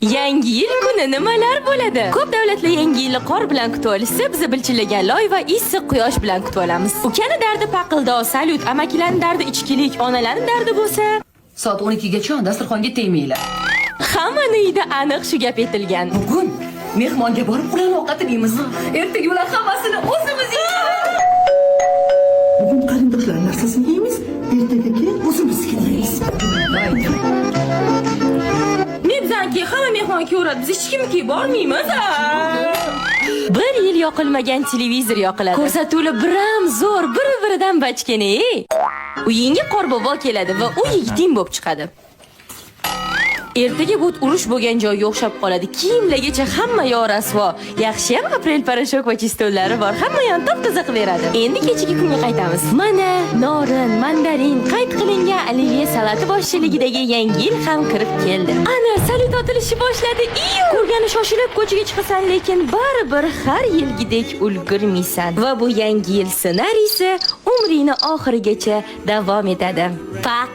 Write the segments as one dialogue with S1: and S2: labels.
S1: Yangi yil kuni nimalar bo'ladi? Ko'p davlatlar yangi yilni qor bilan kutib olsa, biz bilchillagan loy va issiq quyosh bilan kutib olamiz. Ukani dardi paqildo, salyut, amakilarning dardi ichkilik, onalarning dardi bo'lsa,
S2: soat 12 gacha dasturxonga tegmanglar.
S1: hammani uyda aniq shu gap aytilgan.
S2: Bugun mehmonga borib ularni ovqatlaymiz. Ertaga ular hammasini o'zimiz yeymiz.
S3: Bugun qarindoshlar narsasini yeymiz, ertaga keyin o'zimiznikini yeymiz.
S1: Nebzanki hamma mehmon ko'radi, biz hech kimki bormaymiz. Bir yil yoqilmagan televizor yoqiladi. Ko'rsatuvlar biram zo'r, bir-biridan bachkana. Uyingga qorbobo keladi va u yigiting bo'lib chiqadi. Ertaga bu urush bo'lgan joyga o'xshab qoladi. Kiyimlargacha hamma yorasvo. Yaxshi ham aprel parashok va chistollari bor. Hamma yon top-toza qilib beradi. Endi kechagi kunga qaytamiz. Mana norin, mandarin, qayd qilingan olivye salati boshchiligidagi yangi yil ham kirib keldi. Ana salyut otilishi boshladi. Ko'rgani shoshilib ko'chaga chiqasan, lekin baribir har yilgidek ulgurmaysan. Va bu yangi yil ssenariysi umringni oxirigacha davom etadi. Pak.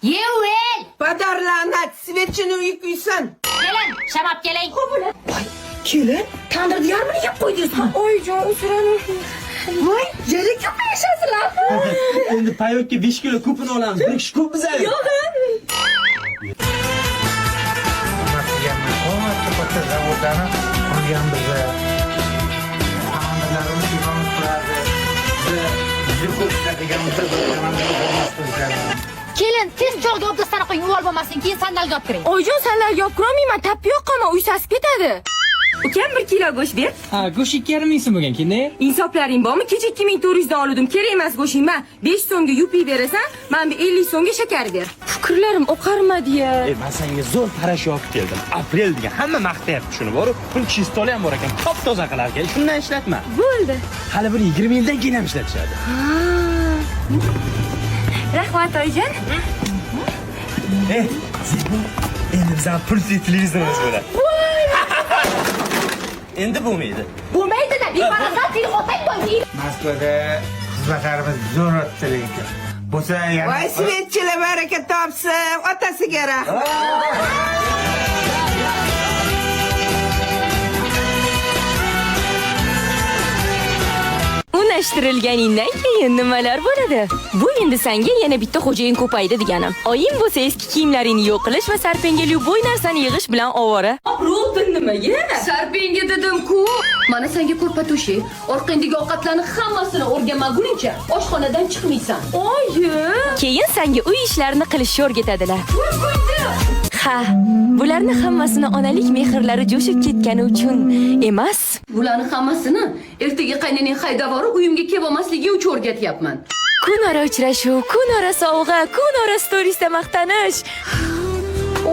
S4: Yeuel!
S3: Padarlanat, svechini uyquysan.
S4: Kelin, shamab keling.
S3: Kelin, tandirni yarmini yeb qo'ydingizmi?
S1: Oyjon, o'siranim.
S3: Voy, yirik yashasizlar.
S5: Endi payokka 5 kilo ko'pini olamiz. Bir kishi ko'p bizlar.
S1: Yo'q.
S4: Kelin, tez joyga obdastani qo'ying, uvol bo'lmasin, keyin sandalga olib kiring.
S1: Oyjon, sandalga olib kirolmayman, tappi yoqqanman, uy sasib ketadi. Ukam 1 kilo go'sht ber.
S5: Ha, go'sht 2,5 ming so'm bo'lgan, keyin.
S1: Insoplaring bormi? Kecha 2400 dan oldim. Kerak emas go'shting. Men 5 so'mga yupi berasan, men 50 so'mga shakar ber. Fikrlarim oqarmadi-ya.
S5: Men senga zo'r parasha olib keldim. Aprel degan hamma maqtayapti shuni, bor. Pul chistoli ham bor ekan. Top-toza qilar ekan. Shundan ishlatma.
S1: Bo'ldi.
S5: Hali bir 20 yildan keyin ham ishlatishadi.
S1: Rahmat oyjon.
S5: Endi bizning pulli televizorimiz bo'ladi. Endi bo'lmaydi.
S4: Bo'lmaydi-da, beparasat telefon qo'ying.
S6: Moskvada xizmatlarimiz zo'r o'tdi ekan. Bo'lsa yana
S3: Voy, svetchilar baraka topsin, otasiga rahmat.
S1: Unashtirilganingdan keyin nimalar bo'ladi? Bu endi senga yana bitta xo'jayin ko'paydi deganim. Oying bo'lsa eski kiyimlaringni yo'q qilish va sarpengali bo'y narsani yig'ish bilan ovora. Ro'tin nimaga?
S2: Sarpenga dedim-ku. Mana senga ko'rpa to'shi. Orqangdagi ovqatlarni hammasini o'rganmaguningcha oshxonadan chiqmaysan.
S1: Oyi! Keyin senga uy ishlarini qilishni o'rgatadilar. Ha, bularni hammasini onalik mehrlari jo'shib ketgani uchun emas.
S2: Bularni hammasini ertaga qaynening haydavori uyimga kelib olmasligi uchun o'rgatyapman.
S1: Kunora uchrashuv, kunora sovg'a, kunora storiesda maqtanish.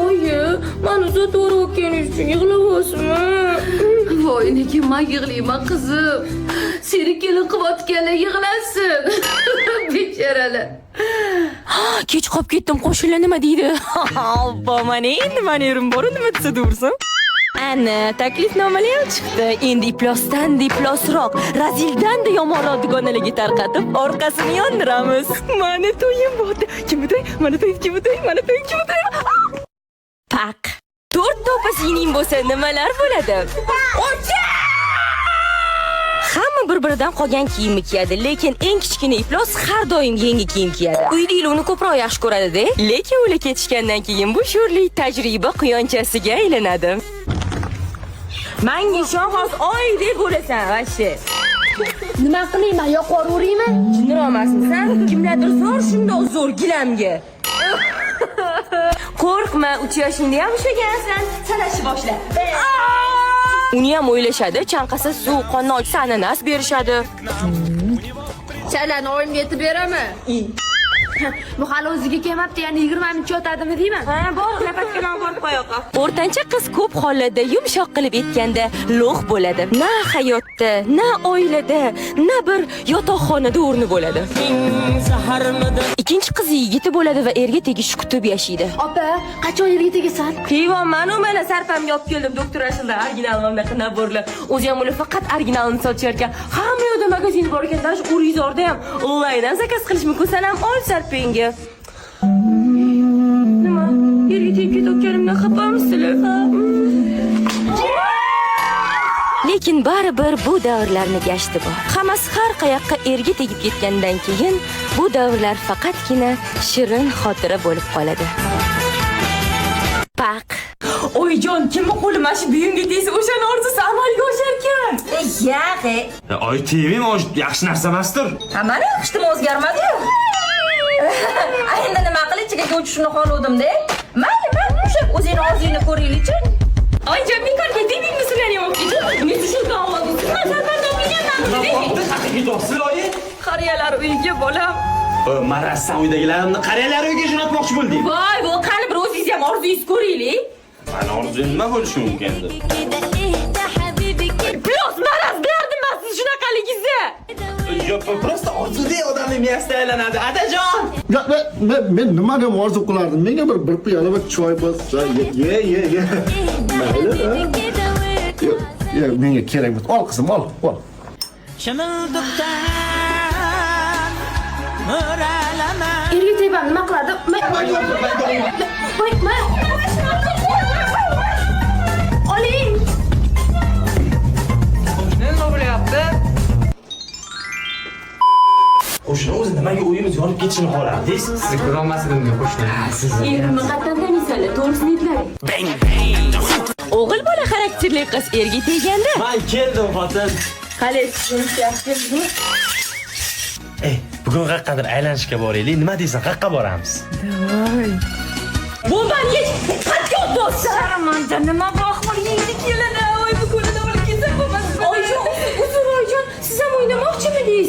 S1: Oyi, men to'g'ri o'tganingiz uchun yig'layapsizmi?
S2: Voy, nega men yig'layman qizim? Seni kelin qilayotganlar yig'lasin. Becharalar.
S1: Kech qolib ketdim, qo'shnilar nima deydi? Mana endi meni yerim bor, nima desa dursin. Ana, taklifnomalar ham chiqdi. Endi iplosdan diplosroq, razildan-da yomonroq dugonalarga tarqatib, orqasini yondiramiz. Mana to'yim bo'ldi. Kimni to'y? Mana to'y, kimni to'y? Mana to'y, kimni to'y? Pak. 4 to'pa singling bo'lsa nimalar bo'ladi? Hamma bir-biridan qolgan kiyimni kiyadi, lekin eng kichkina iflos har doim yangi kiyim kiyadi. Uyda uni ko'proq yaxshi ko'radi-da, lekin ular ketishgandan keyin bu sho'rlik tajriba quyonchasiga aylanadi. Menga ishon, hozir oydek bo'lasan, vashti.
S4: Nima qilayman, yoqaveraymi?
S1: Jinromasmisan? Kimlardir zo'r shundoq zo'r gilamga. Qo'rqma, 3 yoshingda ham ushlagansan, sanashni boshla. Uni ham o'ylashadi, chanqasa suv, qonni ochsa ananas berishadi.
S2: Chalani oyimga aytib beraman.
S4: Bu hali o'ziga kelmabdi, ya'ni 20 minutcha o'tadimi deyman.
S1: Ha, bor, lapatkadan borib qo'yoqqa. O'rtancha qiz ko'p hollarda yumshoq qilib aytganda lo'q bo'ladi. Na hayotda, na oilada, na bir yotoqxonada o'rni bo'ladi. Ikkinchi qiz yigiti bo'ladi va erga tegish kutib yashaydi.
S4: Opa, qachon yerga tegasan?
S1: Kuyvonman u mana sarpamga olib keldim doktor Ashilda original mamlakat naborlar. O'zi ham ular faqat originalini sotishar ekan. Hamma yoqda magazin bor ekan, даже Urizorda ham onlayndan zakaz qilish mumkin. Sen ham ol sarpingga. Nima? Yerga tegib ketayotganimdan xafamisizlar? Lekin baribir bu davrlarni gashti bor. Hammasi har qayoqqa erga tegib ketgandan keyin bu davrlar faqatgina shirin xotira bo'lib qoladi. Pak. Oyjon, kimni qo'li mana shu buyumga tegsa, o'shani orzusi amalga oshar ekan.
S7: Yag'i.
S5: Oy, TV-mi yaxshi narsa emasdir.
S7: Mana qishtim o'zgarmadi-yu. Endi nima qilib ichiga ko'chishni xohladim-da. Mayli, mushak o'zing orzingni ko'raylik-chi.
S1: Oyjon, bekorga TV-ni sizlarga olib ketdim. Men shu qavlni sizlardan o'qiganman.
S5: Haqiqiy do'stlar, oyi.
S1: Qariyalar uyiga bolam.
S5: Marassan uydagilarimni qariyalar uyiga jo'natmoqchi bo'ldik.
S1: Voy, bu qani bir o'zingiz ham orzungizni ko'raylik.
S5: Mana orzum nima bo'lishi mumkin endi?
S1: Plus maraz berdim men siz shunaqaligingizni.
S5: Yo, просто orzuda odamning miyasida aylanadi. Adajon!
S8: Men nima ham orzu qilardim? Menga bir piyola va choy bo'lsa, ye. Mayli, ha? Yo, menga kerak emas. Ol qizim, ol.
S4: Erga tegmam, nima qiladi? Oling.
S6: Nima bo'lyapti?
S5: Qo'shni o'zi nimaga uyimiz yonib ketishini xohlardingiz?
S6: Sizni ko'rolmasligimga qo'shni.
S1: Erimni qatdan taniysanlar, to'g'risini aytlaring. O'g'il bola xarakterli qiz erga teganda.
S5: Men keldim, xotin.
S1: Qale, yaxshi.
S5: Bugun qaqqadir aylanishga boraylik. Nima deysan, qayerga boramiz?
S1: Bombani yech, qatga o'tsa. Sharmanda nima baxmal yeydi keladi. Voy, bu ko'rada olib ketsa bo'lmas. Oyjon, Oyjon, siz ham o'ynamoqchimidingiz?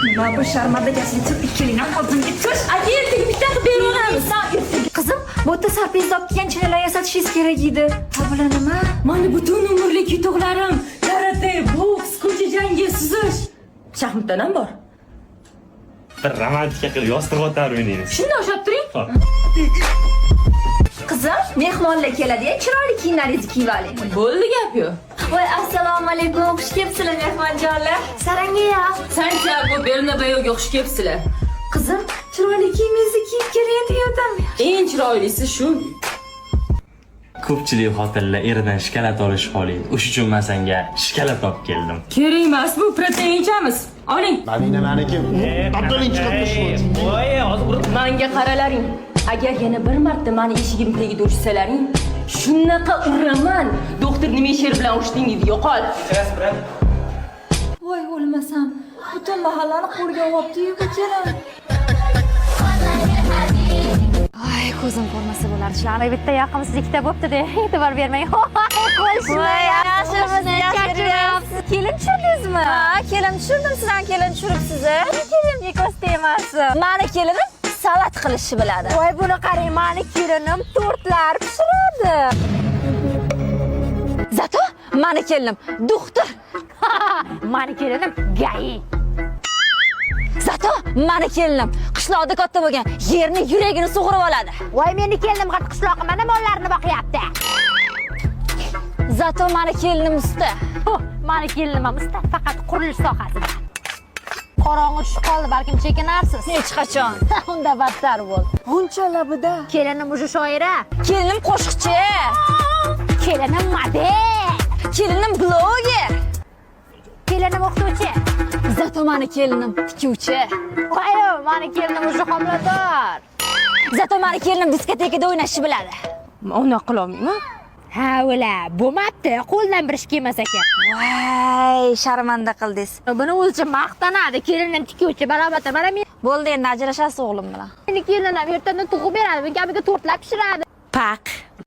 S7: Nima bu sharmandagasiga turib ikkiligini qo'zimga tush.
S1: Ajerdik bitta qilib beramiz.
S7: Qizim, bu yerda sarpingizni olib kelgan chinalar yasatishingiz kerak edi. Ha, bular nima?
S1: Mana butun umrlik yutuqlarim. Karate, boks, ko'cha jangi, suzish. Shaxmatdan ham bor.
S5: Bir romantika qilib yostiq o'tar o'ynaymiz.
S1: Shunda o'xshab turing.
S7: Qizim, mehmonlar keladi-ya, chiroyli kiyimlaringizni kiyib oling.
S1: Bo'ldi gap yo'q.
S7: Voy, assalomu alaykum. Xush kelibsizlar mehmonjonlar. Sarangaya.
S1: Santiago Bernabeuga xush kelibsizlar.
S7: Qizim, chiroyli kiyimingizni kiyib keling deyapman.
S1: Eng chiroylisi shu.
S5: Ko'pchilik xotinlar eridan shikolat olish xohlaydi. O'sha uchun men senga shikolat olib keldim.
S1: Kerak emas, bu protein ichamiz. Oling.
S8: Madina meniki. Abduling chiqib tushdi.
S5: Voy, hozir
S1: Menga qaralaring. Agar yana bir marta meni eshigim tagiga urisalaring, shunaqa uraman. Doktor nima she'r bilan urishding deydi, yo'qol.
S7: Voy, o'lmasam. Butun mahallani qo'lga olibdi-yu, kechirim.
S4: Ay, ko'zim ko'rmasa bo'lardi. Shularni bitta yoqimsizlikda bo'pti-da, e'tibor bermang.
S7: Voy, yaxshimisiz? Kelin tushirdingizmi? Ha, kelin tushirdim. Siz ham kelin tushiribsiz. Kelinga ko'z tegmasin. Meni kelinim salat qilishni biladi.
S4: Voy, buni qarang, meni kelinim tortlar pishiradi.
S7: Zato meni kelinim doktor.
S4: Meni kelinim gayi.
S7: Zato meni kelinim qishloqda katta bo'lgan yerni yuragini sug'urib oladi.
S4: Voy, meni kelinim qat qishloqqa mana mollarni boqyapti.
S7: Zato meni kelinim usta.
S4: Meni kelinim usta faqat qurilish sohasida. Qorong'i tushib qoldi, balkim chekinarsiz.
S7: Hech qachon.
S4: Unda battar bo'l.
S7: Buncha labida.
S4: Kelinim o'sha shoira.
S7: Kelinim qo'shiqchi.
S4: Kelinim model.
S7: Kelinim bloger.
S4: Kelinim o'qituvchi.
S7: Zato meni kelinim tikuvchi.
S4: Voy, meni kelinim o'sha homilador.
S7: Zato meni kelinim diskotekada o'ynashni biladi.
S1: Uni qilolmayman.
S4: Ha, o'la, bo'lmabdi. Qo'ldan bir ish kelmas ekan.
S7: Voy, sharmanda qildingiz.
S4: Buni o'zicha maqtanadi. Kelinim tikuvchi barobar. Mana men
S7: Bo'ldi, endi ajrashasiz o'g'lim bilan.
S4: kelinim ertadan tug'ib beradi. Men gabiga tortlar pishiradi.
S1: Pak.